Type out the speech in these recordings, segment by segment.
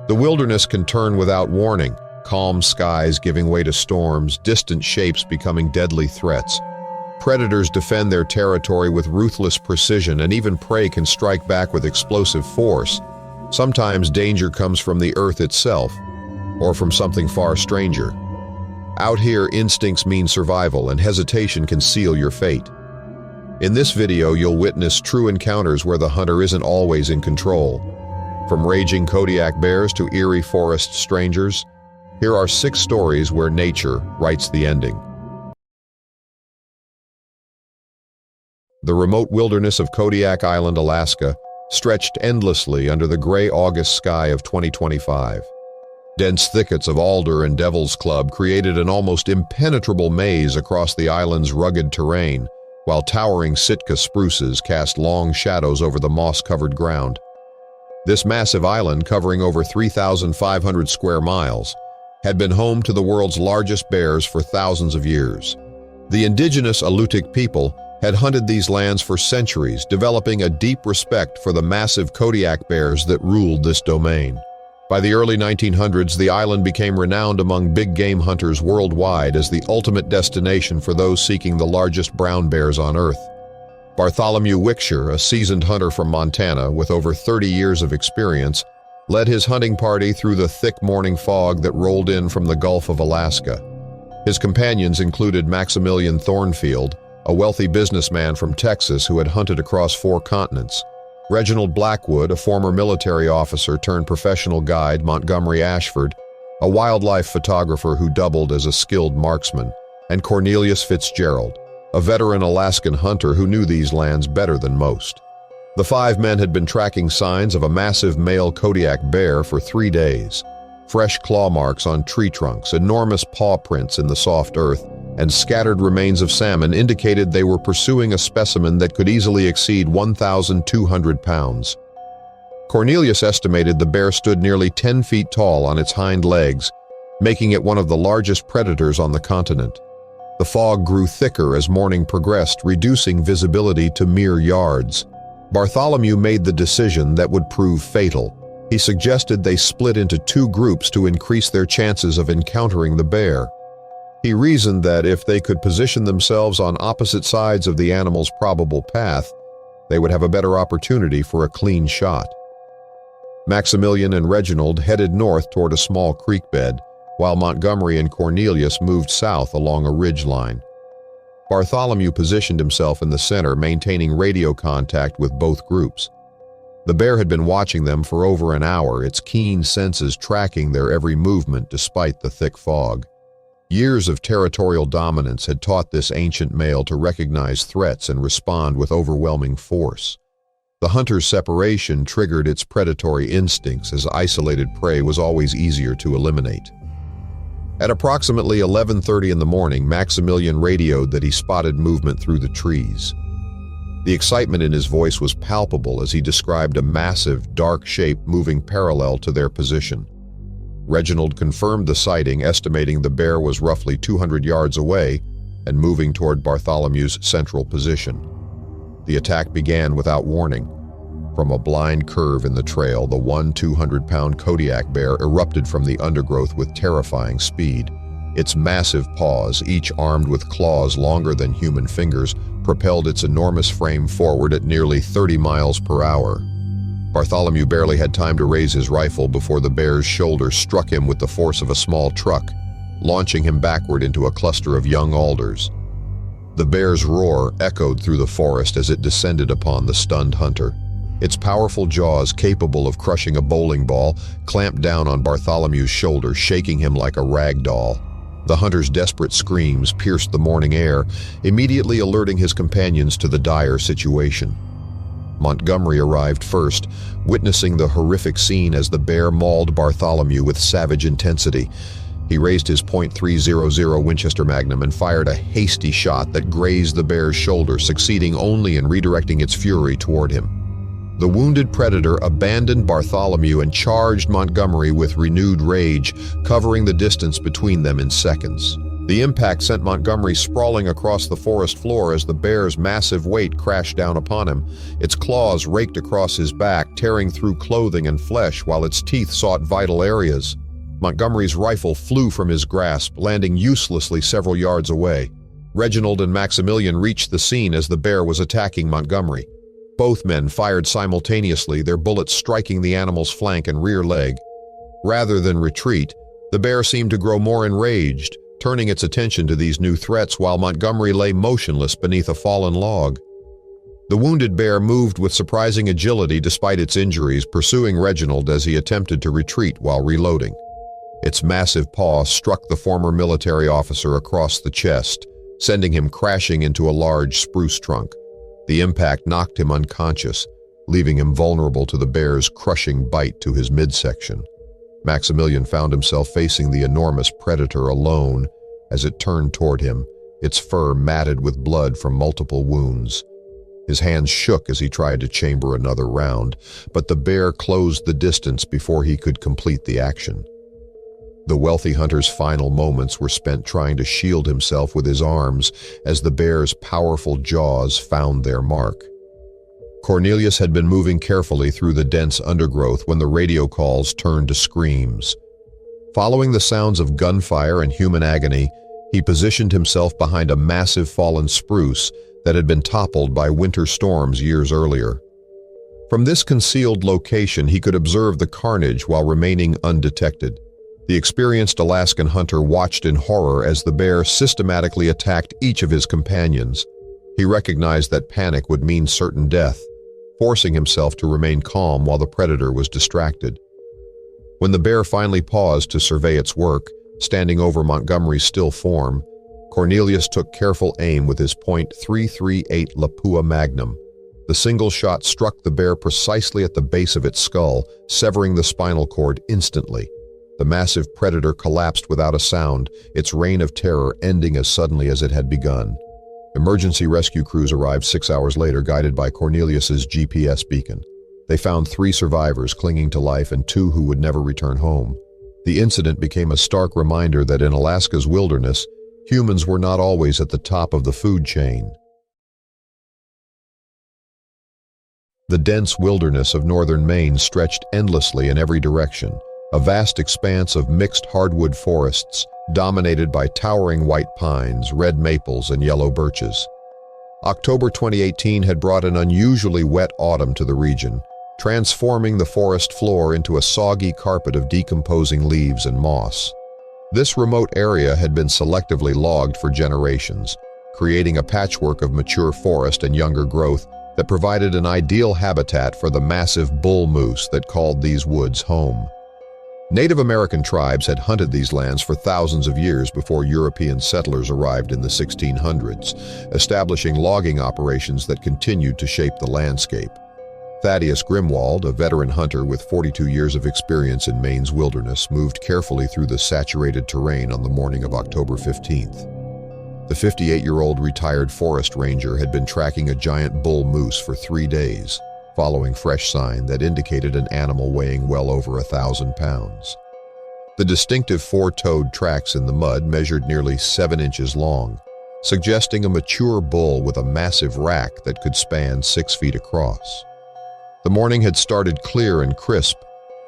The wilderness can turn without warning, calm skies giving way to storms, distant shapes becoming deadly threats. Predators defend their territory with ruthless precision, and even prey can strike back with explosive force. Sometimes danger comes from the earth itself, or from something far stranger. Out here, instincts mean survival, and hesitation can seal your fate. In this video, you'll witness true encounters where the hunter isn't always in control. From raging Kodiak bears to eerie forest strangers, here are 6 stories where nature writes the ending. The remote wilderness of Kodiak Island, Alaska, stretched endlessly under the gray August sky of 2025. Dense thickets of alder and devil's club created an almost impenetrable maze across the island's rugged terrain, while towering Sitka spruces cast long shadows over the moss-covered ground. This massive island, covering over 3,500 square miles, had been home to the world's largest bears for thousands of years. The indigenous Alutiiq people had hunted these lands for centuries, developing a deep respect for the massive Kodiak bears that ruled this domain. By the early 1900s, the island became renowned among big game hunters worldwide as the ultimate destination for those seeking the largest brown bears on Earth. Bartholomew Wickshire, a seasoned hunter from Montana with over 30 years of experience, led his hunting party through the thick morning fog that rolled in from the Gulf of Alaska. His companions included Maximilian Thornfield, a wealthy businessman from Texas who had hunted across 4 continents, Reginald Blackwood, a former military officer turned professional guide, Montgomery Ashford, a wildlife photographer who doubled as a skilled marksman, and Cornelius Fitzgerald, a veteran Alaskan hunter who knew these lands better than most. The 5 men had been tracking signs of a massive male Kodiak bear for 3 days. Fresh claw marks on tree trunks, enormous paw prints in the soft earth, and scattered remains of salmon indicated they were pursuing a specimen that could easily exceed 1,200 pounds. Cornelius estimated the bear stood nearly 10 feet tall on its hind legs, making it one of the largest predators on the continent. The fog grew thicker as morning progressed, reducing visibility to mere yards. Bartholomew made the decision that would prove fatal. He suggested they split into 2 groups to increase their chances of encountering the bear. He reasoned that if they could position themselves on opposite sides of the animal's probable path, they would have a better opportunity for a clean shot. Maximilian and Reginald headed north toward a small creek bed, while Montgomery and Cornelius moved south along a ridge line. Bartholomew positioned himself in the center, maintaining radio contact with both groups. The bear had been watching them for over an hour, its keen senses tracking their every movement despite the thick fog. Years of territorial dominance had taught this ancient male to recognize threats and respond with overwhelming force. The hunter's separation triggered its predatory instincts, as isolated prey was always easier to eliminate. At approximately 11:30 in the morning, Maximilian radioed that he spotted movement through the trees. The excitement in his voice was palpable as he described a massive, dark shape moving parallel to their position. Reginald confirmed the sighting, estimating the bear was roughly 200 yards away and moving toward Bartholomew's central position. The attack began without warning. From a blind curve in the trail, the 200-pound Kodiak bear erupted from the undergrowth with terrifying speed. Its massive paws, each armed with claws longer than human fingers, propelled its enormous frame forward at nearly 30 miles per hour. Bartholomew barely had time to raise his rifle before the bear's shoulder struck him with the force of a small truck, launching him backward into a cluster of young alders. The bear's roar echoed through the forest as it descended upon the stunned hunter. Its powerful jaws, capable of crushing a bowling ball, clamped down on Bartholomew's shoulder, shaking him like a rag doll. The hunter's desperate screams pierced the morning air, immediately alerting his companions to the dire situation. Montgomery arrived first, witnessing the horrific scene as the bear mauled Bartholomew with savage intensity. He raised his .300 Winchester Magnum and fired a hasty shot that grazed the bear's shoulder, succeeding only in redirecting its fury toward him. The wounded predator abandoned Bartholomew and charged Montgomery with renewed rage, covering the distance between them in seconds. The impact sent Montgomery sprawling across the forest floor as the bear's massive weight crashed down upon him. Its claws raked across his back, tearing through clothing and flesh while its teeth sought vital areas. Montgomery's rifle flew from his grasp, landing uselessly several yards away. Reginald and Maximilian reached the scene as the bear was attacking Montgomery. Both men fired simultaneously, their bullets striking the animal's flank and rear leg. Rather than retreat, the bear seemed to grow more enraged, turning its attention to these new threats while Montgomery lay motionless beneath a fallen log. The wounded bear moved with surprising agility despite its injuries, pursuing Reginald as he attempted to retreat while reloading. Its massive paw struck the former military officer across the chest, sending him crashing into a large spruce trunk. The impact knocked him unconscious, leaving him vulnerable to the bear's crushing bite to his midsection. Maximilian found himself facing the enormous predator alone as it turned toward him, its fur matted with blood from multiple wounds. His hands shook as he tried to chamber another round, but the bear closed the distance before he could complete the action. The wealthy hunter's final moments were spent trying to shield himself with his arms as the bear's powerful jaws found their mark. Cornelius had been moving carefully through the dense undergrowth when the radio calls turned to screams. Following the sounds of gunfire and human agony, he positioned himself behind a massive fallen spruce that had been toppled by winter storms years earlier. From this concealed location, he could observe the carnage while remaining undetected. The experienced Alaskan hunter watched in horror as the bear systematically attacked each of his companions. He recognized that panic would mean certain death, forcing himself to remain calm while the predator was distracted. When the bear finally paused to survey its work, standing over Montgomery's still form, Cornelius took careful aim with his .338 Lapua Magnum. The single shot struck the bear precisely at the base of its skull, severing the spinal cord instantly. The massive predator collapsed without a sound, its reign of terror ending as suddenly as it had begun. Emergency rescue crews arrived 6 hours later, guided by Cornelius's GPS beacon. They found 3 survivors clinging to life and 2 who would never return home. The incident became a stark reminder that in Alaska's wilderness, humans were not always at the top of the food chain. The dense wilderness of northern Maine stretched endlessly in every direction, a vast expanse of mixed hardwood forests dominated by towering white pines, red maples, and yellow birches. October 2018 had brought an unusually wet autumn to the region, transforming the forest floor into a soggy carpet of decomposing leaves and moss. This remote area had been selectively logged for generations, creating a patchwork of mature forest and younger growth that provided an ideal habitat for the massive bull moose that called these woods home. Native American tribes had hunted these lands for thousands of years before European settlers arrived in the 1600s, establishing logging operations that continued to shape the landscape. Thaddeus Grimwald, a veteran hunter with 42 years of experience in Maine's wilderness, moved carefully through the saturated terrain on the morning of October 15th. The 58-year-old retired forest ranger had been tracking a giant bull moose for 3 days, following fresh sign that indicated an animal weighing well over 1,000 pounds. The distinctive 4-toed tracks in the mud measured nearly 7 inches long, suggesting a mature bull with a massive rack that could span 6 feet across. The morning had started clear and crisp,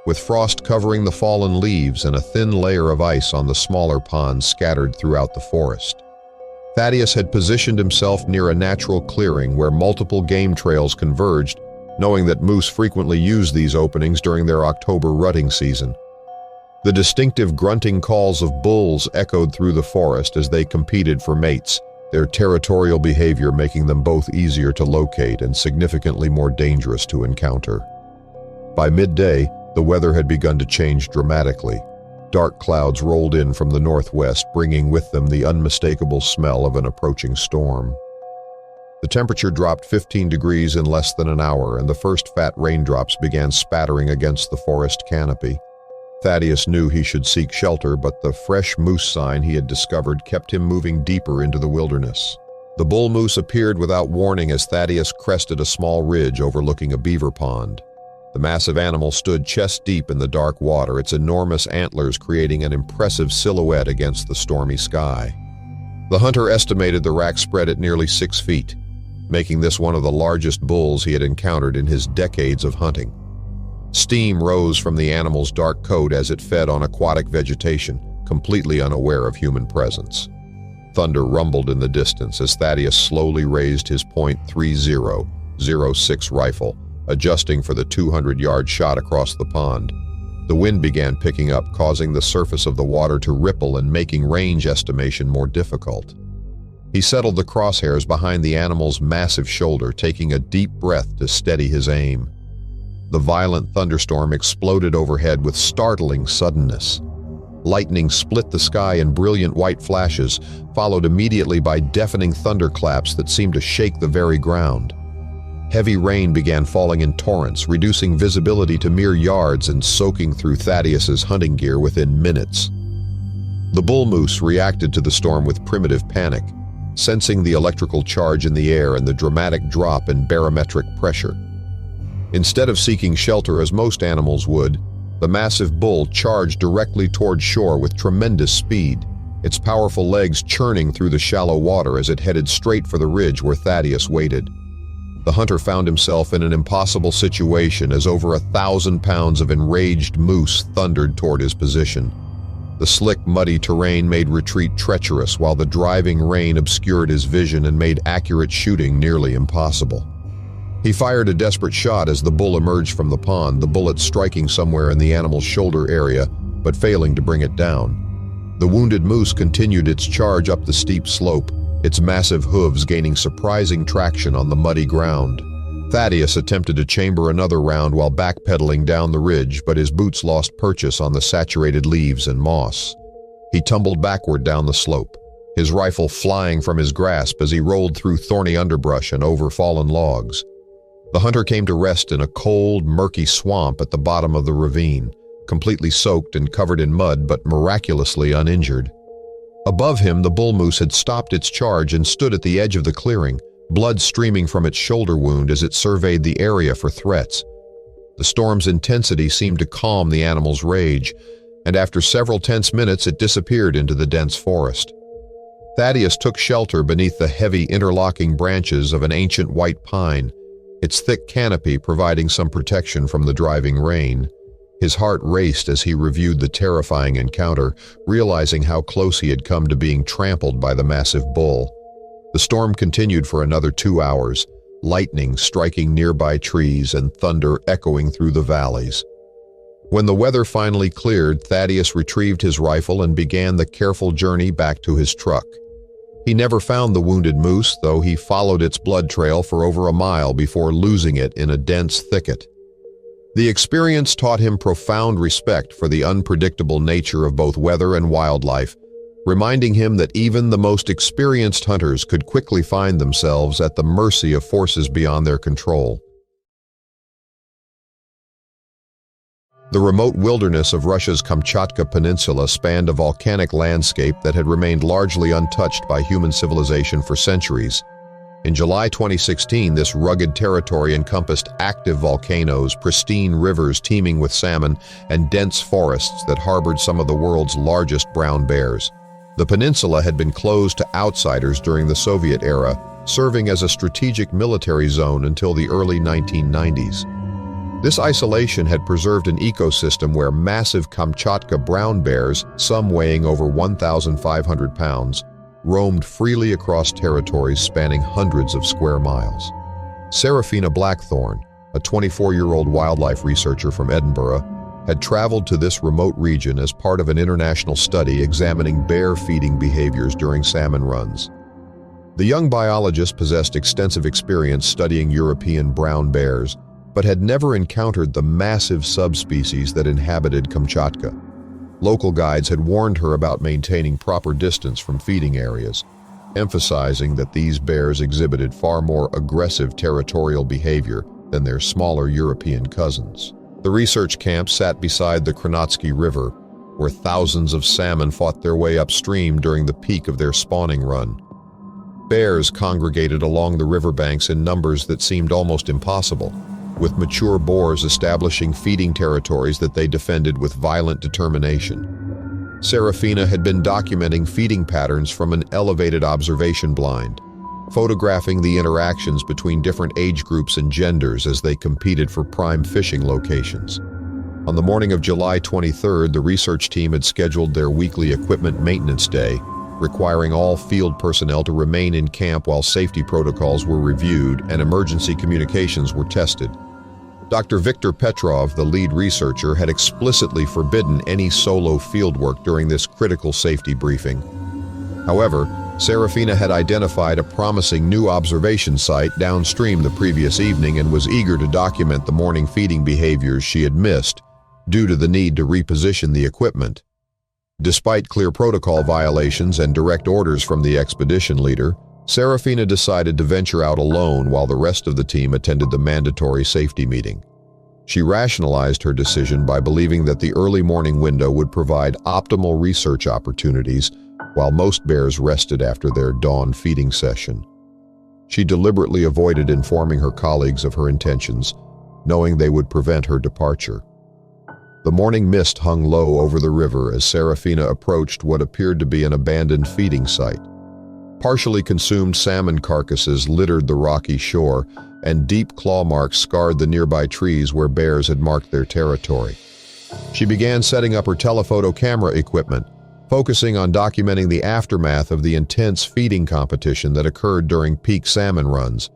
with frost covering the fallen leaves and a thin layer of ice on the smaller ponds scattered throughout the forest. Thaddeus had positioned himself near a natural clearing where multiple game trails converged, knowing that moose frequently use these openings during their October rutting season. The distinctive grunting calls of bulls echoed through the forest as they competed for mates, their territorial behavior making them both easier to locate and significantly more dangerous to encounter. By midday, the weather had begun to change dramatically. Dark clouds rolled in from the northwest, bringing with them the unmistakable smell of an approaching storm. The temperature dropped 15 degrees in less than an hour, and the first fat raindrops began spattering against the forest canopy. Thaddeus knew he should seek shelter, but the fresh moose sign he had discovered kept him moving deeper into the wilderness. The bull moose appeared without warning as Thaddeus crested a small ridge overlooking a beaver pond. The massive animal stood chest-deep in the dark water, its enormous antlers creating an impressive silhouette against the stormy sky. The hunter estimated the rack spread at nearly 6 feet, making this one of the largest bulls he had encountered in his decades of hunting. Steam rose from the animal's dark coat as it fed on aquatic vegetation, completely unaware of human presence. Thunder rumbled in the distance as Thaddeus slowly raised his .3006 rifle, adjusting for the 200-yard shot across the pond. The wind began picking up, causing the surface of the water to ripple and making range estimation more difficult. He settled the crosshairs behind the animal's massive shoulder, taking a deep breath to steady his aim. The violent thunderstorm exploded overhead with startling suddenness. Lightning split the sky in brilliant white flashes, followed immediately by deafening thunderclaps that seemed to shake the very ground. Heavy rain began falling in torrents, reducing visibility to mere yards and soaking through Thaddeus's hunting gear within minutes. The bull moose reacted to the storm with primitive panic, sensing the electrical charge in the air and the dramatic drop in barometric pressure. Instead of seeking shelter as most animals would, the massive bull charged directly toward shore with tremendous speed, its powerful legs churning through the shallow water as it headed straight for the ridge where Thaddeus waited. The hunter found himself in an impossible situation as over 1,000 pounds of enraged moose thundered toward his position. The slick, muddy terrain made retreat treacherous, while the driving rain obscured his vision and made accurate shooting nearly impossible. He fired a desperate shot as the bull emerged from the pond, the bullet striking somewhere in the animal's shoulder area, but failing to bring it down. The wounded moose continued its charge up the steep slope, its massive hooves gaining surprising traction on the muddy ground. Thaddeus attempted to chamber another round while backpedaling down the ridge, but his boots lost purchase on the saturated leaves and moss. He tumbled backward down the slope, his rifle flying from his grasp as he rolled through thorny underbrush and over fallen logs. The hunter came to rest in a cold, murky swamp at the bottom of the ravine, completely soaked and covered in mud but miraculously uninjured. Above him, the bull moose had stopped its charge and stood at the edge of the clearing, blood streaming from its shoulder wound as it surveyed the area for threats. The storm's intensity seemed to calm the animal's rage, and after several tense minutes it disappeared into the dense forest. Thaddeus took shelter beneath the heavy interlocking branches of an ancient white pine, its thick canopy providing some protection from the driving rain. His heart raced as he reviewed the terrifying encounter, realizing how close he had come to being trampled by the massive bull. The storm continued for another 2 hours, lightning striking nearby trees and thunder echoing through the valleys. When the weather finally cleared, Thaddeus retrieved his rifle and began the careful journey back to his truck. He never found the wounded moose, though he followed its blood trail for over a mile before losing it in a dense thicket. The experience taught him profound respect for the unpredictable nature of both weather and wildlife, reminding him that even the most experienced hunters could quickly find themselves at the mercy of forces beyond their control. The remote wilderness of Russia's Kamchatka Peninsula spanned a volcanic landscape that had remained largely untouched by human civilization for centuries. In July 2016, this rugged territory encompassed active volcanoes, pristine rivers teeming with salmon, and dense forests that harbored some of the world's largest brown bears. The peninsula had been closed to outsiders during the Soviet era, serving as a strategic military zone until the early 1990s. This isolation had preserved an ecosystem where massive Kamchatka brown bears, some weighing over 1,500 pounds, roamed freely across territories spanning hundreds of square miles. Serafina Blackthorne, a 24-year-old wildlife researcher from Edinburgh, had traveled to this remote region as part of an international study examining bear feeding behaviors during salmon runs. The young biologist possessed extensive experience studying European brown bears, but had never encountered the massive subspecies that inhabited Kamchatka. Local guides had warned her about maintaining proper distance from feeding areas, emphasizing that these bears exhibited far more aggressive territorial behavior than their smaller European cousins. The research camp sat beside the Kronotsky River, where thousands of salmon fought their way upstream during the peak of their spawning run. Bears congregated along the riverbanks in numbers that seemed almost impossible, with mature boars establishing feeding territories that they defended with violent determination. Serafina had been documenting feeding patterns from an elevated observation blind, photographing the interactions between different age groups and genders as they competed for prime fishing locations. On the morning of July 23rd, the research team had scheduled their weekly equipment maintenance day, requiring all field personnel to remain in camp while safety protocols were reviewed and emergency communications were tested. Dr. Viktor Petrov, the lead researcher, had explicitly forbidden any solo fieldwork during this critical safety briefing. However, Serafina had identified a promising new observation site downstream the previous evening and was eager to document the morning feeding behaviors she had missed due to the need to reposition the equipment. Despite clear protocol violations and direct orders from the expedition leader, Serafina decided to venture out alone while the rest of the team attended the mandatory safety meeting. She rationalized her decision by believing that the early morning window would provide optimal research opportunities while most bears rested after their dawn feeding session. She deliberately avoided informing her colleagues of her intentions, knowing they would prevent her departure. The morning mist hung low over the river as Serafina approached what appeared to be an abandoned feeding site. Partially consumed salmon carcasses littered the rocky shore, and deep claw marks scarred the nearby trees where bears had marked their territory. She began setting up her telephoto camera equipment, focusing on documenting the aftermath of the intense feeding competition that occurred during peak salmon runs.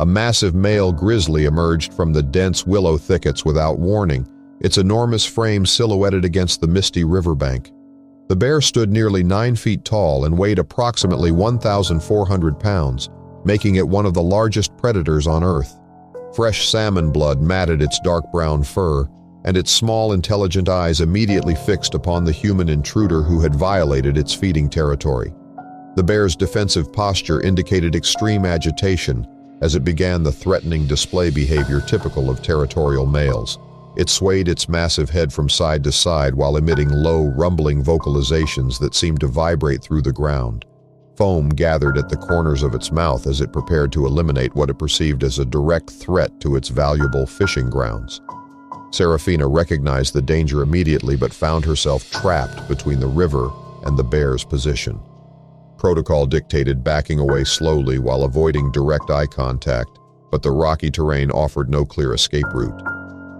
A massive male grizzly emerged from the dense willow thickets without warning, its enormous frame silhouetted against the misty riverbank. The bear stood nearly 9 feet tall and weighed approximately 1,400 pounds, making it one of the largest predators on Earth. Fresh salmon blood matted its dark brown fur, and its small, intelligent eyes immediately fixed upon the human intruder who had violated its feeding territory. The bear's defensive posture indicated extreme agitation as it began the threatening display behavior typical of territorial males. It swayed its massive head from side to side while emitting low, rumbling vocalizations that seemed to vibrate through the ground. Foam gathered at the corners of its mouth as it prepared to eliminate what it perceived as a direct threat to its valuable fishing grounds. Serafina recognized the danger immediately but found herself trapped between the river and the bear's position. Protocol dictated backing away slowly while avoiding direct eye contact, but the rocky terrain offered no clear escape route.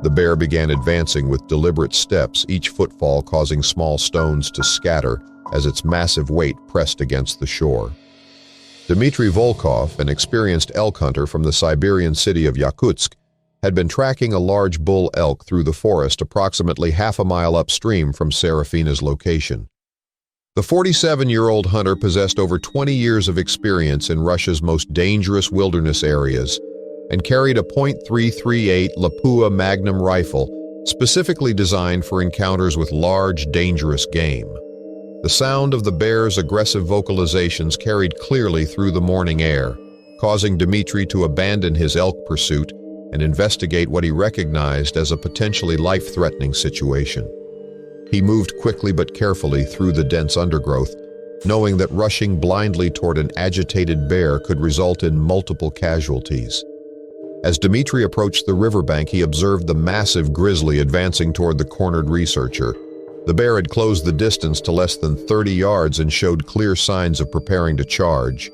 The bear began advancing with deliberate steps, each footfall causing small stones to scatter as its massive weight pressed against the shore. Dmitry Volkov, an experienced elk hunter from the Siberian city of Yakutsk, had been tracking a large bull elk through the forest approximately half a mile upstream from Serafina's location. The 47-year-old hunter possessed over 20 years of experience in Russia's most dangerous wilderness areas and carried a .338 Lapua Magnum rifle specifically designed for encounters with large, dangerous game. The sound of the bear's aggressive vocalizations carried clearly through the morning air, causing Dmitry to abandon his elk pursuit and investigate what he recognized as a potentially life-threatening situation. He moved quickly but carefully through the dense undergrowth, knowing that rushing blindly toward an agitated bear could result in multiple casualties. As Dmitry approached the riverbank, he observed the massive grizzly advancing toward the cornered researcher. The bear had closed the distance to less than 30 yards and showed clear signs of preparing to charge.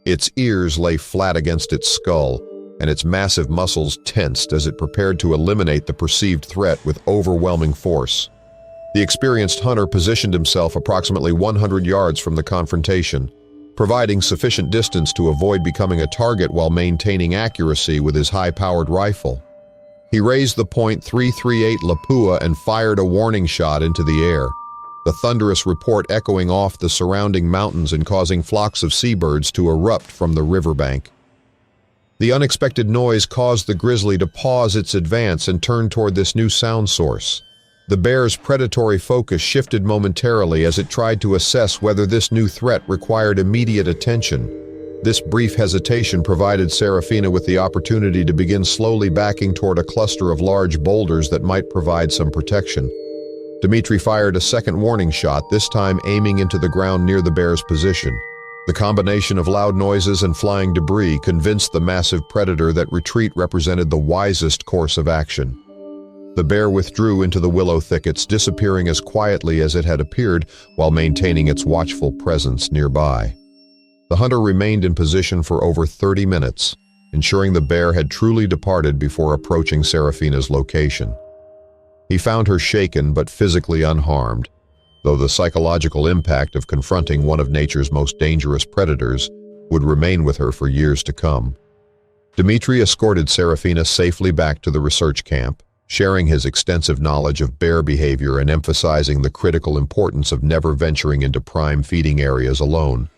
Its ears lay flat against its skull, and its massive muscles tensed as it prepared to eliminate the perceived threat with overwhelming force. The experienced hunter positioned himself approximately 100 yards from the confrontation, providing sufficient distance to avoid becoming a target while maintaining accuracy with his high-powered rifle. He raised the .338 Lapua and fired a warning shot into the air, the thunderous report echoing off the surrounding mountains and causing flocks of seabirds to erupt from the riverbank. The unexpected noise caused the grizzly to pause its advance and turn toward this new sound source. The bear's predatory focus shifted momentarily as it tried to assess whether this new threat required immediate attention. This brief hesitation provided Serafina with the opportunity to begin slowly backing toward a cluster of large boulders that might provide some protection. Dmitry fired a second warning shot, this time aiming into the ground near the bear's position. The combination of loud noises and flying debris convinced the massive predator that retreat represented the wisest course of action. The bear withdrew into the willow thickets, disappearing as quietly as it had appeared while maintaining its watchful presence nearby. The hunter remained in position for over 30 minutes, ensuring the bear had truly departed before approaching Serafina's location. He found her shaken but physically unharmed, though the psychological impact of confronting one of nature's most dangerous predators would remain with her for years to come. Dmitri escorted Serafina safely back to the research camp, sharing his extensive knowledge of bear behavior and emphasizing the critical importance of never venturing into prime feeding areas alone.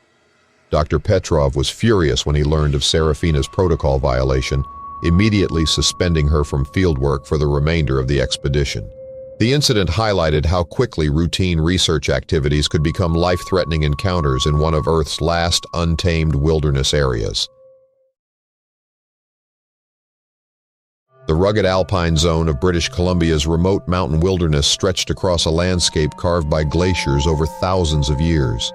Dr. Petrov was furious when he learned of Serafina's protocol violation, immediately suspending her from fieldwork for the remainder of the expedition. The incident highlighted how quickly routine research activities could become life-threatening encounters in one of Earth's last untamed wilderness areas. The rugged alpine zone of British Columbia's remote mountain wilderness stretched across a landscape carved by glaciers over thousands of years.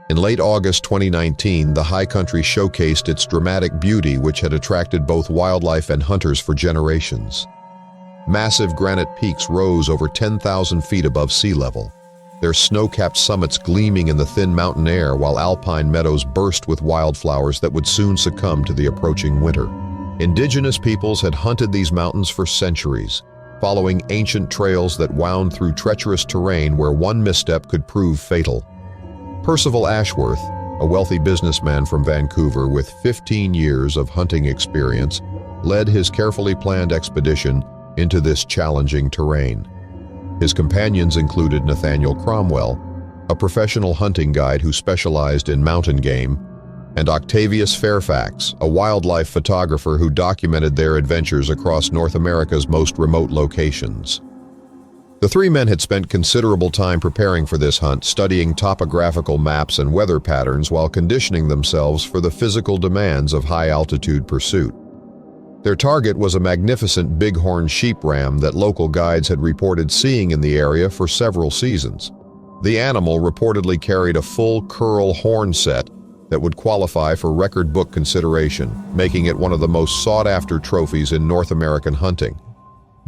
In late August 2019, the high country showcased its dramatic beauty, which had attracted both wildlife and hunters for generations. Massive granite peaks rose over 10,000 feet above sea level, their snow-capped summits gleaming in the thin mountain air, while alpine meadows burst with wildflowers that would soon succumb to the approaching winter. Indigenous peoples had hunted these mountains for centuries, following ancient trails that wound through treacherous terrain where one misstep could prove fatal. Percival Ashworth, a wealthy businessman from Vancouver with 15 years of hunting experience, led his carefully planned expedition into this challenging terrain. His companions included Nathaniel Cromwell, a professional hunting guide who specialized in mountain game, and Octavius Fairfax, a wildlife photographer who documented their adventures across North America's most remote locations. The three men had spent considerable time preparing for this hunt, studying topographical maps and weather patterns while conditioning themselves for the physical demands of high-altitude pursuit. Their target was a magnificent bighorn sheep ram that local guides had reported seeing in the area for several seasons. The animal reportedly carried a full curl horn set that would qualify for record book consideration, making it one of the most sought-after trophies in North American hunting.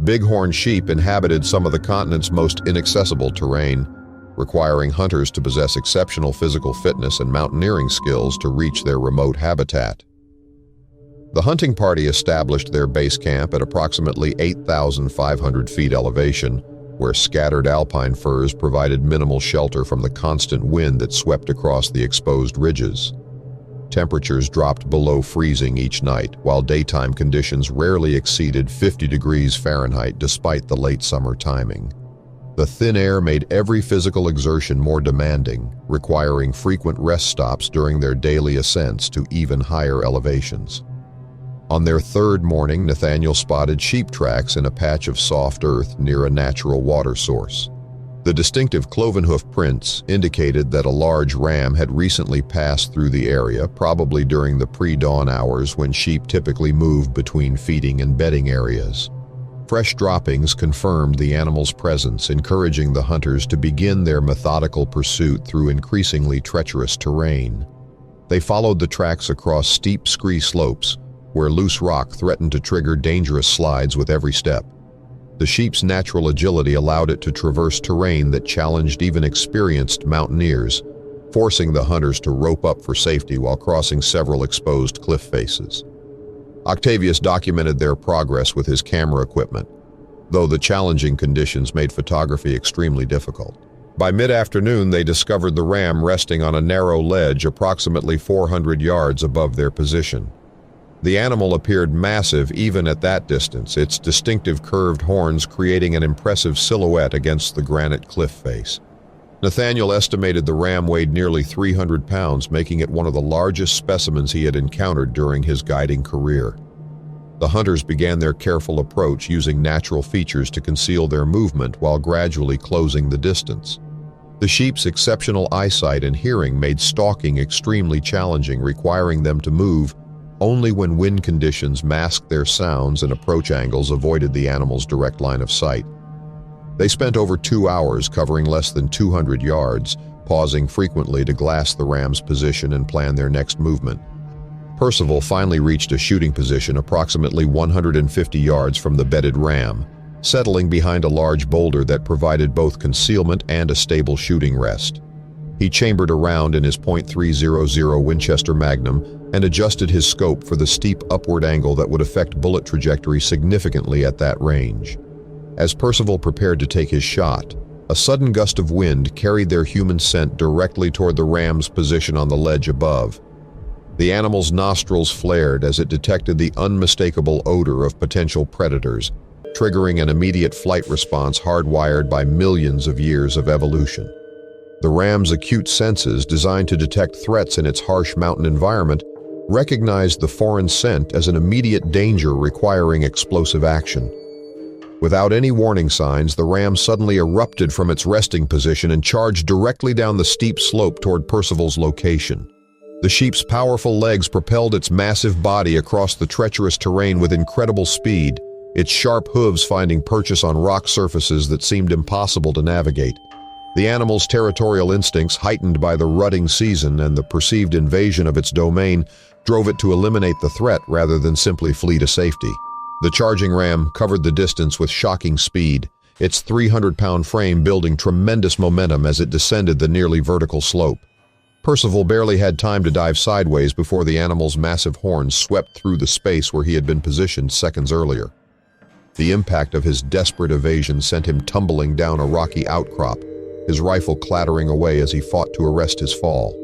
Bighorn sheep inhabited some of the continent's most inaccessible terrain, requiring hunters to possess exceptional physical fitness and mountaineering skills to reach their remote habitat. The hunting party established their base camp at approximately 8,500 feet elevation, where scattered alpine firs provided minimal shelter from the constant wind that swept across the exposed ridges. Temperatures dropped below freezing each night, while daytime conditions rarely exceeded 50 degrees Fahrenheit despite the late summer timing. The thin air made every physical exertion more demanding, requiring frequent rest stops during their daily ascents to even higher elevations. On their third morning, Nathaniel spotted sheep tracks in a patch of soft earth near a natural water source. The distinctive cloven hoof prints indicated that a large ram had recently passed through the area, probably during the pre-dawn hours when sheep typically moved between feeding and bedding areas. Fresh droppings confirmed the animal's presence, encouraging the hunters to begin their methodical pursuit through increasingly treacherous terrain. They followed the tracks across steep scree slopes, where loose rock threatened to trigger dangerous slides with every step. The sheep's natural agility allowed it to traverse terrain that challenged even experienced mountaineers, forcing the hunters to rope up for safety while crossing several exposed cliff faces. Octavius documented their progress with his camera equipment, though the challenging conditions made photography extremely difficult. By mid-afternoon, they discovered the ram resting on a narrow ledge approximately 400 yards above their position. The animal appeared massive even at that distance, its distinctive curved horns creating an impressive silhouette against the granite cliff face. Nathaniel estimated the ram weighed nearly 300 pounds, making it one of the largest specimens he had encountered during his guiding career. The hunters began their careful approach, using natural features to conceal their movement while gradually closing the distance. The sheep's exceptional eyesight and hearing made stalking extremely challenging, requiring them to move only when wind conditions masked their sounds and approach angles avoided the animal's direct line of sight. They spent over 2 hours covering less than 200 yards, pausing frequently to glass the ram's position and plan their next movement. Percival finally reached a shooting position approximately 150 yards from the bedded ram, settling behind a large boulder that provided both concealment and a stable shooting rest. He chambered a round in his .300 Winchester Magnum and adjusted his scope for the steep upward angle that would affect bullet trajectory significantly at that range. As Percival prepared to take his shot, a sudden gust of wind carried their human scent directly toward the ram's position on the ledge above. The animal's nostrils flared as it detected the unmistakable odor of potential predators, triggering an immediate flight response hardwired by millions of years of evolution. The ram's acute senses, designed to detect threats in its harsh mountain environment, recognized the foreign scent as an immediate danger requiring explosive action. Without any warning signs, the ram suddenly erupted from its resting position and charged directly down the steep slope toward Percival's location. The sheep's powerful legs propelled its massive body across the treacherous terrain with incredible speed, its sharp hooves finding purchase on rock surfaces that seemed impossible to navigate. The animal's territorial instincts, heightened by the rutting season and the perceived invasion of its domain, drove it to eliminate the threat rather than simply flee to safety. The charging ram covered the distance with shocking speed, its 300-pound frame building tremendous momentum as it descended the nearly vertical slope. Percival barely had time to dive sideways before the animal's massive horns swept through the space where he had been positioned seconds earlier. The impact of his desperate evasion sent him tumbling down a rocky outcrop, his rifle clattering away as he fought to arrest his fall.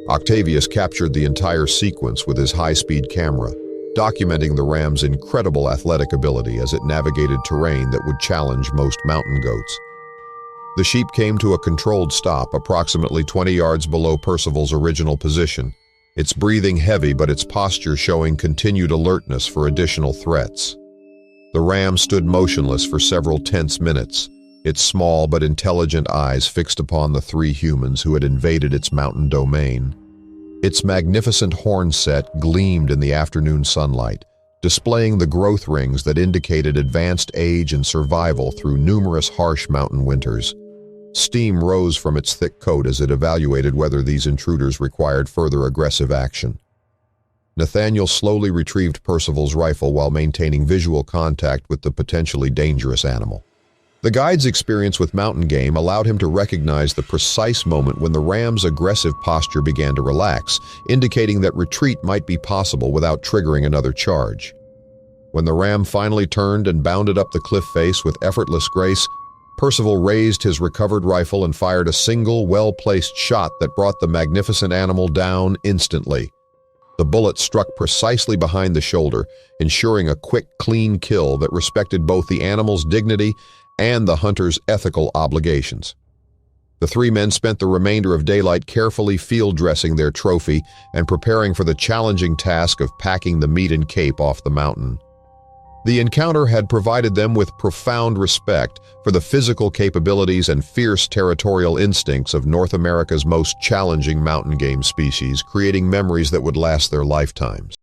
Octavius captured the entire sequence with his high-speed camera, documenting the ram's incredible athletic ability as it navigated terrain that would challenge most mountain goats. The sheep came to a controlled stop approximately 20 yards below Percival's original position, its breathing heavy but its posture showing continued alertness for additional threats. The ram stood motionless for several tense minutes, its small but intelligent eyes fixed upon the three humans who had invaded its mountain domain. Its magnificent horn set gleamed in the afternoon sunlight, displaying the growth rings that indicated advanced age and survival through numerous harsh mountain winters. Steam rose from its thick coat as it evaluated whether these intruders required further aggressive action. Nathaniel slowly retrieved Percival's rifle while maintaining visual contact with the potentially dangerous animal. The guide's experience with mountain game allowed him to recognize the precise moment when the ram's aggressive posture began to relax, indicating that retreat might be possible without triggering another charge. When the ram finally turned and bounded up the cliff face with effortless grace, Percival raised his recovered rifle and fired a single, well-placed shot that brought the magnificent animal down instantly. The bullet struck precisely behind the shoulder, ensuring a quick, clean kill that respected both the animal's dignity and the hunter's ethical obligations. The three men spent the remainder of daylight carefully field-dressing their trophy and preparing for the challenging task of packing the meat and cape off the mountain. The encounter had provided them with profound respect for the physical capabilities and fierce territorial instincts of North America's most challenging mountain game species, creating memories that would last their lifetimes.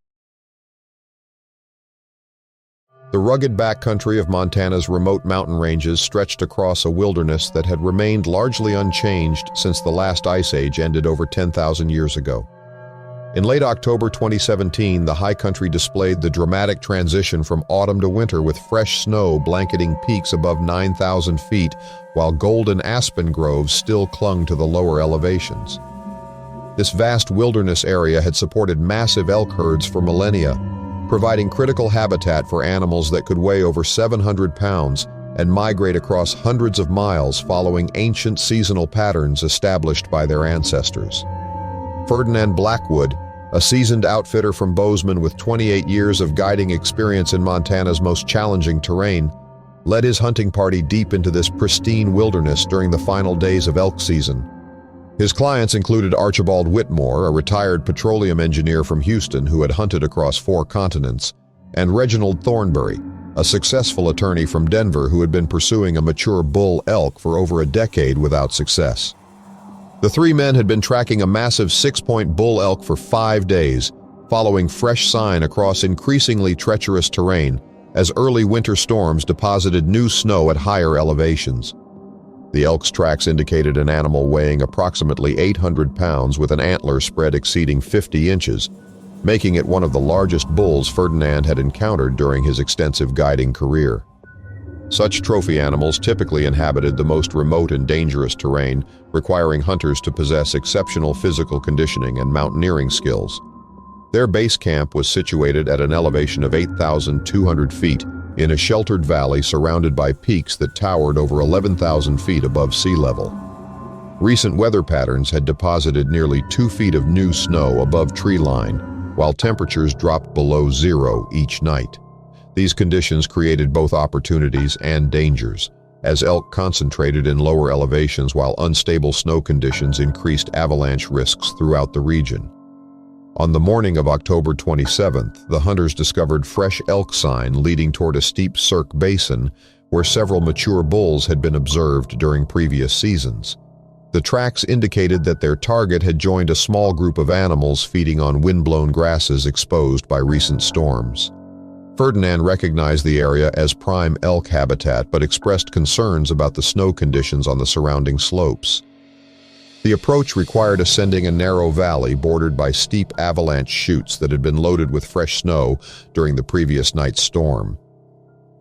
The rugged backcountry of Montana's remote mountain ranges stretched across a wilderness that had remained largely unchanged since the last ice age ended over 10,000 years ago. In late October 2017, the high country displayed the dramatic transition from autumn to winter with fresh snow blanketing peaks above 9,000 feet, while golden aspen groves still clung to the lower elevations. This vast wilderness area had supported massive elk herds for millennia, providing critical habitat for animals that could weigh over 700 pounds and migrate across hundreds of miles following ancient seasonal patterns established by their ancestors. Ferdinand Blackwood, a seasoned outfitter from Bozeman with 28 years of guiding experience in Montana's most challenging terrain, led his hunting party deep into this pristine wilderness during the final days of elk season. His clients included Archibald Whitmore, a retired petroleum engineer from Houston who had hunted across 4 continents, and Reginald Thornbury, a successful attorney from Denver who had been pursuing a mature bull elk for over a decade without success. The three men had been tracking a massive 6-point bull elk for 5 days, following fresh sign across increasingly treacherous terrain as early winter storms deposited new snow at higher elevations. The elk's tracks indicated an animal weighing approximately 800 pounds with an antler spread exceeding 50 inches, making it one of the largest bulls Ferdinand had encountered during his extensive guiding career. Such trophy animals typically inhabited the most remote and dangerous terrain, requiring hunters to possess exceptional physical conditioning and mountaineering skills. Their base camp was situated at an elevation of 8,200 feet in a sheltered valley surrounded by peaks that towered over 11,000 feet above sea level. Recent weather patterns had deposited nearly 2 feet of new snow above tree line, while temperatures dropped below zero each night. These conditions created both opportunities and dangers, as elk concentrated in lower elevations while unstable snow conditions increased avalanche risks throughout the region. On the morning of October 27th, the hunters discovered fresh elk sign leading toward a steep cirque basin where several mature bulls had been observed during previous seasons. The tracks indicated that their target had joined a small group of animals feeding on windblown grasses exposed by recent storms. Ferdinand recognized the area as prime elk habitat but expressed concerns about the snow conditions on the surrounding slopes. The approach required ascending a narrow valley bordered by steep avalanche chutes that had been loaded with fresh snow during the previous night's storm.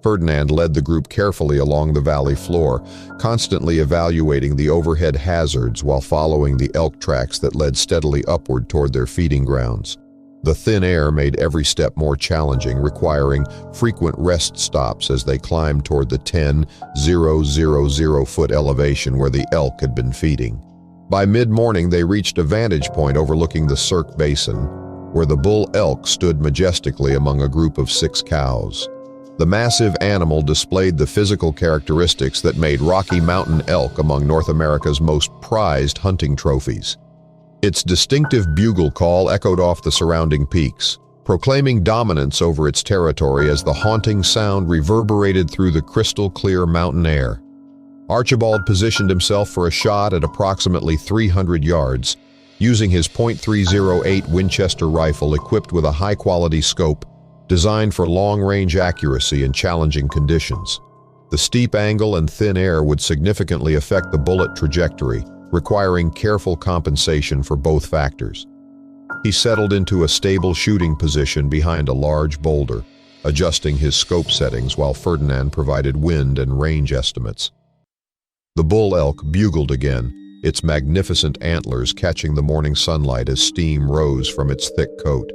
Ferdinand led the group carefully along the valley floor, constantly evaluating the overhead hazards while following the elk tracks that led steadily upward toward their feeding grounds. The thin air made every step more challenging, requiring frequent rest stops as they climbed toward the 10,000-foot elevation where the elk had been feeding. By mid-morning, they reached a vantage point overlooking the Cirque Basin, where the bull elk stood majestically among a group of 6 cows. The massive animal displayed the physical characteristics that made Rocky Mountain elk among North America's most prized hunting trophies. Its distinctive bugle call echoed off the surrounding peaks, proclaiming dominance over its territory as the haunting sound reverberated through the crystal-clear mountain air. Archibald positioned himself for a shot at approximately 300 yards, using his .308 Winchester rifle equipped with a high-quality scope designed for long-range accuracy in challenging conditions. The steep angle and thin air would significantly affect the bullet trajectory, requiring careful compensation for both factors. He settled into a stable shooting position behind a large boulder, adjusting his scope settings while Ferdinand provided wind and range estimates. The bull elk bugled again, its magnificent antlers catching the morning sunlight as steam rose from its thick coat.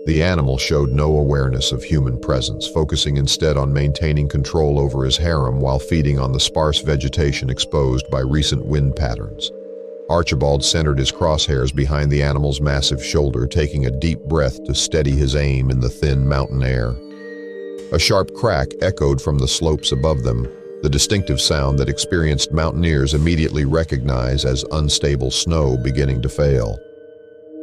The animal showed no awareness of human presence, focusing instead on maintaining control over his harem while feeding on the sparse vegetation exposed by recent wind patterns. Archibald centered his crosshairs behind the animal's massive shoulder, taking a deep breath to steady his aim in the thin mountain air. A sharp crack echoed from the slopes above them, the distinctive sound that experienced mountaineers immediately recognize as unstable snow beginning to fail.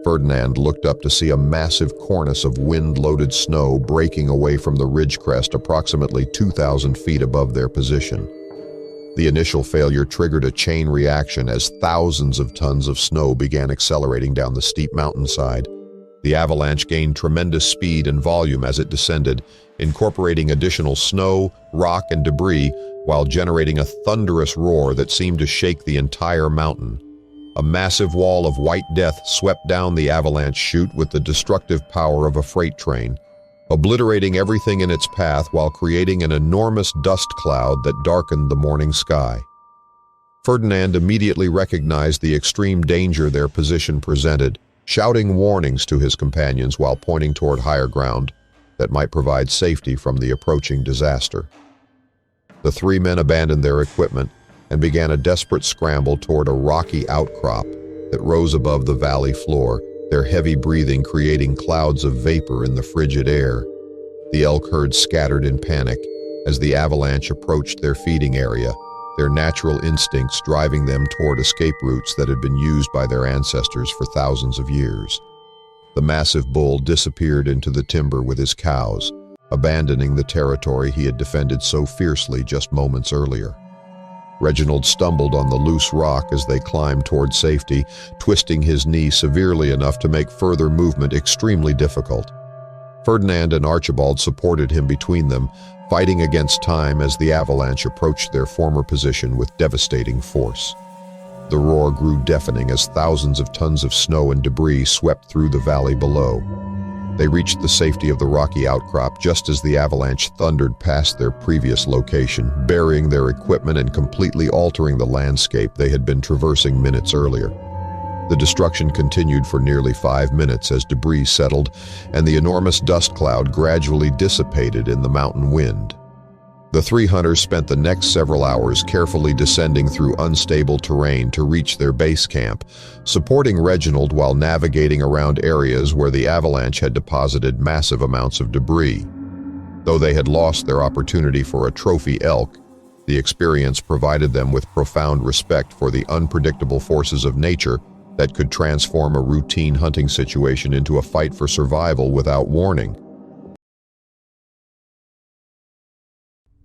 Ferdinand looked up to see a massive cornice of wind-loaded snow breaking away from the ridge crest approximately 2,000 feet above their position. The initial failure triggered a chain reaction as thousands of tons of snow began accelerating down the steep mountainside. The avalanche gained tremendous speed and volume as it descended, incorporating additional snow, rock, and debris while generating a thunderous roar that seemed to shake the entire mountain. A massive wall of white death swept down the avalanche chute with the destructive power of a freight train, obliterating everything in its path while creating an enormous dust cloud that darkened the morning sky. Ferdinand immediately recognized the extreme danger their position presented, shouting warnings to his companions while pointing toward higher ground that might provide safety from the approaching disaster. The 3 men abandoned their equipment and began a desperate scramble toward a rocky outcrop that rose above the valley floor, their heavy breathing creating clouds of vapor in the frigid air. The elk herd scattered in panic as the avalanche approached their feeding area, their natural instincts driving them toward escape routes that had been used by their ancestors for thousands of years. The massive bull disappeared into the timber with his cows, abandoning the territory he had defended so fiercely just moments earlier. Reginald stumbled on the loose rock as they climbed toward safety, twisting his knee severely enough to make further movement extremely difficult. Ferdinand and Archibald supported him between them, fighting against time as the avalanche approached their former position with devastating force. The roar grew deafening as thousands of tons of snow and debris swept through the valley below. They reached the safety of the rocky outcrop just as the avalanche thundered past their previous location, burying their equipment and completely altering the landscape they had been traversing minutes earlier. The destruction continued for nearly 5 minutes as debris settled and the enormous dust cloud gradually dissipated in the mountain wind. The three hunters spent the next several hours carefully descending through unstable terrain to reach their base camp, supporting Reginald while navigating around areas where the avalanche had deposited massive amounts of debris. Though they had lost their opportunity for a trophy elk, the experience provided them with profound respect for the unpredictable forces of nature that could transform a routine hunting situation into a fight for survival without warning.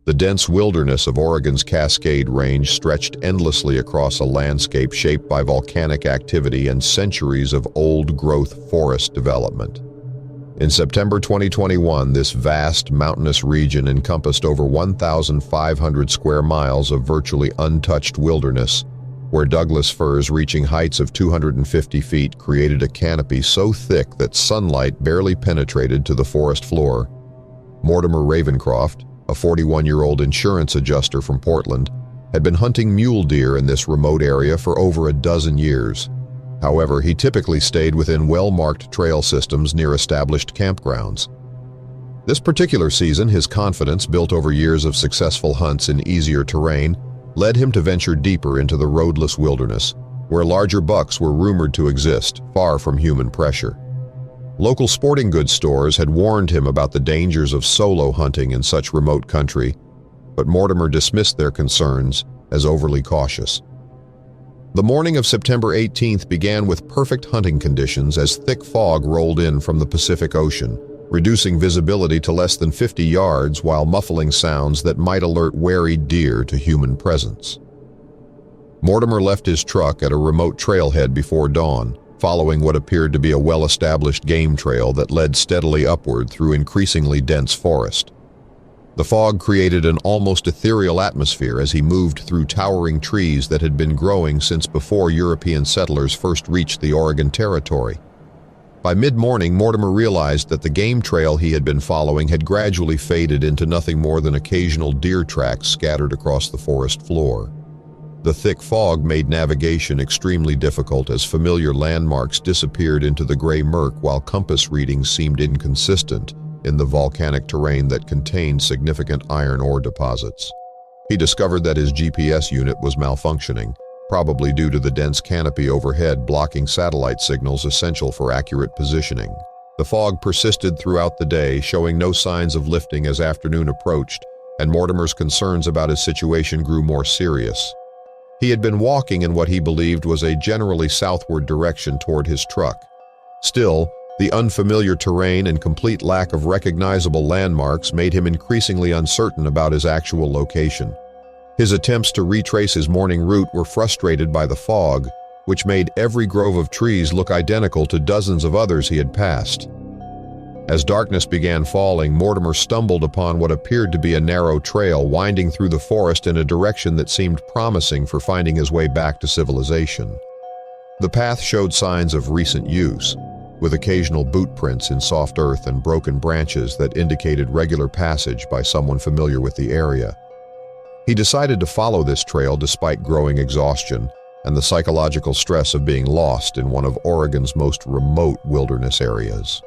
The dense wilderness of Oregon's Cascade Range stretched endlessly across a landscape shaped by volcanic activity and centuries of old-growth forest development. In September 2021, this vast mountainous region encompassed over 1,500 square miles of virtually untouched wilderness, where Douglas firs reaching heights of 250 feet created a canopy so thick that sunlight barely penetrated to the forest floor. Mortimer Ravencroft, a 41-year-old insurance adjuster from Portland, had been hunting mule deer in this remote area for over a dozen years. However, he typically stayed within well-marked trail systems near established campgrounds. This particular season, his confidence, built over years of successful hunts in easier terrain, led him to venture deeper into the roadless wilderness, where larger bucks were rumored to exist, far from human pressure. Local sporting goods stores had warned him about the dangers of solo hunting in such remote country, but Mortimer dismissed their concerns as overly cautious. The morning of September 18th began with perfect hunting conditions as thick fog rolled in from the Pacific Ocean, reducing visibility to less than 50 yards while muffling sounds that might alert wary deer to human presence. Mortimer left his truck at a remote trailhead before dawn, following what appeared to be a well-established game trail that led steadily upward through increasingly dense forest. The fog created an almost ethereal atmosphere as he moved through towering trees that had been growing since before European settlers first reached the Oregon Territory. By mid-morning, Mortimer realized that the game trail he had been following had gradually faded into nothing more than occasional deer tracks scattered across the forest floor. The thick fog made navigation extremely difficult as familiar landmarks disappeared into the gray murk while compass readings seemed inconsistent in the volcanic terrain that contained significant iron ore deposits. He discovered that his GPS unit was malfunctioning, probably due to the dense canopy overhead blocking satellite signals essential for accurate positioning. The fog persisted throughout the day, showing no signs of lifting as afternoon approached, and Mortimer's concerns about his situation grew more serious. He had been walking in what he believed was a generally southward direction toward his truck. Still, the unfamiliar terrain and complete lack of recognizable landmarks made him increasingly uncertain about his actual location. His attempts to retrace his morning route were frustrated by the fog, which made every grove of trees look identical to dozens of others he had passed. As darkness began falling, Mortimer stumbled upon what appeared to be a narrow trail winding through the forest in a direction that seemed promising for finding his way back to civilization. The path showed signs of recent use, with occasional boot prints in soft earth and broken branches that indicated regular passage by someone familiar with the area. He decided to follow this trail despite growing exhaustion and the psychological stress of being lost in one of Oregon's most remote wilderness areas.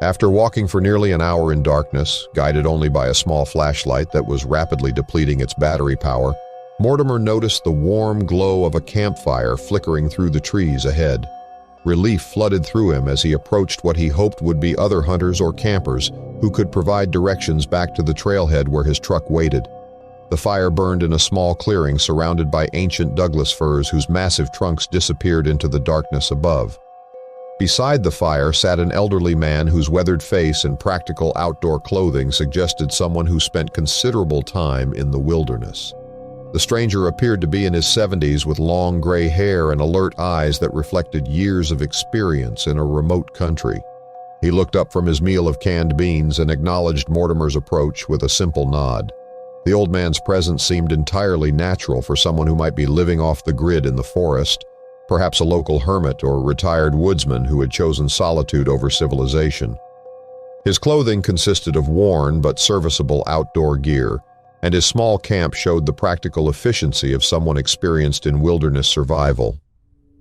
After walking for nearly an hour in darkness, guided only by a small flashlight that was rapidly depleting its battery power, Mortimer noticed the warm glow of a campfire flickering through the trees ahead. Relief flooded through him as he approached what he hoped would be other hunters or campers who could provide directions back to the trailhead where his truck waited. The fire burned in a small clearing surrounded by ancient Douglas firs whose massive trunks disappeared into the darkness above. Beside the fire sat an elderly man whose weathered face and practical outdoor clothing suggested someone who spent considerable time in the wilderness. The stranger appeared to be in his 70s with long gray hair and alert eyes that reflected years of experience in a remote country. He looked up from his meal of canned beans and acknowledged Mortimer's approach with a simple nod. The old man's presence seemed entirely natural for someone who might be living off the grid in the forest, perhaps a local hermit or retired woodsman who had chosen solitude over civilization. His clothing consisted of worn but serviceable outdoor gear, and his small camp showed the practical efficiency of someone experienced in wilderness survival.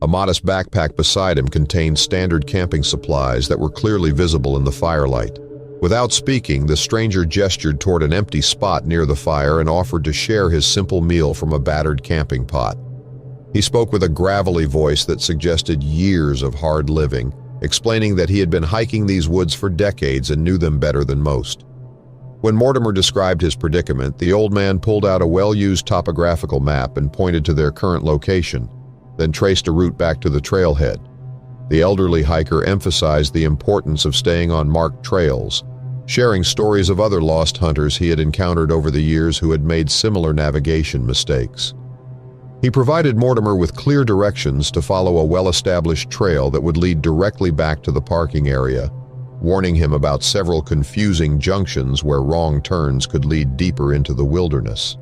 A modest backpack beside him contained standard camping supplies that were clearly visible in the firelight. Without speaking, the stranger gestured toward an empty spot near the fire and offered to share his simple meal from a battered camping pot. He spoke with a gravelly voice that suggested years of hard living, explaining that he had been hiking these woods for decades and knew them better than most. When Mortimer described his predicament, the old man pulled out a well-used topographical map and pointed to their current location, then traced a route back to the trailhead. The elderly hiker emphasized the importance of staying on marked trails, sharing stories of other lost hunters he had encountered over the years who had made similar navigation mistakes. He provided Mortimer with clear directions to follow a well-established trail that would lead directly back to the parking area, warning him about several confusing junctions where wrong turns could lead deeper into the wilderness.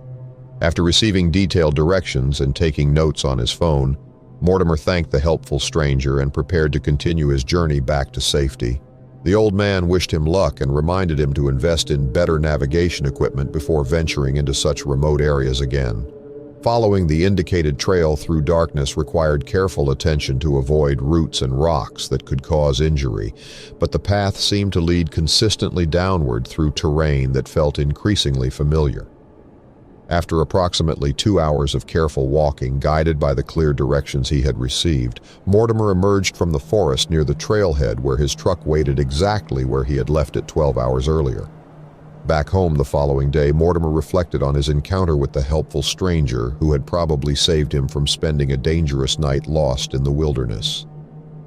After receiving detailed directions and taking notes on his phone, Mortimer thanked the helpful stranger and prepared to continue his journey back to safety. The old man wished him luck and reminded him to invest in better navigation equipment before venturing into such remote areas again. Following the indicated trail through darkness required careful attention to avoid roots and rocks that could cause injury, but the path seemed to lead consistently downward through terrain that felt increasingly familiar. After approximately 2 hours of careful walking, guided by the clear directions he had received, Mortimer emerged from the forest near the trailhead where his truck waited exactly where he had left it 12 hours earlier. Back home the following day, Mortimer reflected on his encounter with the helpful stranger who had probably saved him from spending a dangerous night lost in the wilderness.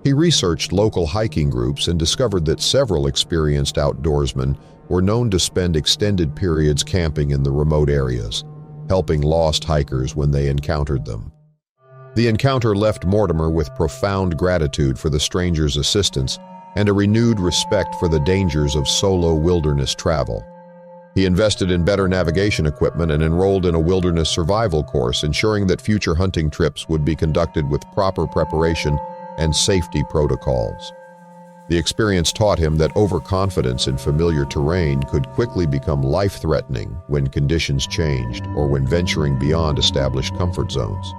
He researched local hiking groups and discovered that several experienced outdoorsmen were known to spend extended periods camping in the remote areas, helping lost hikers when they encountered them. The encounter left Mortimer with profound gratitude for the stranger's assistance and a renewed respect for the dangers of solo wilderness travel. He invested in better navigation equipment and enrolled in a wilderness survival course, ensuring that future hunting trips would be conducted with proper preparation and safety protocols. The experience taught him that overconfidence in familiar terrain could quickly become life-threatening when conditions changed or when venturing beyond established comfort zones.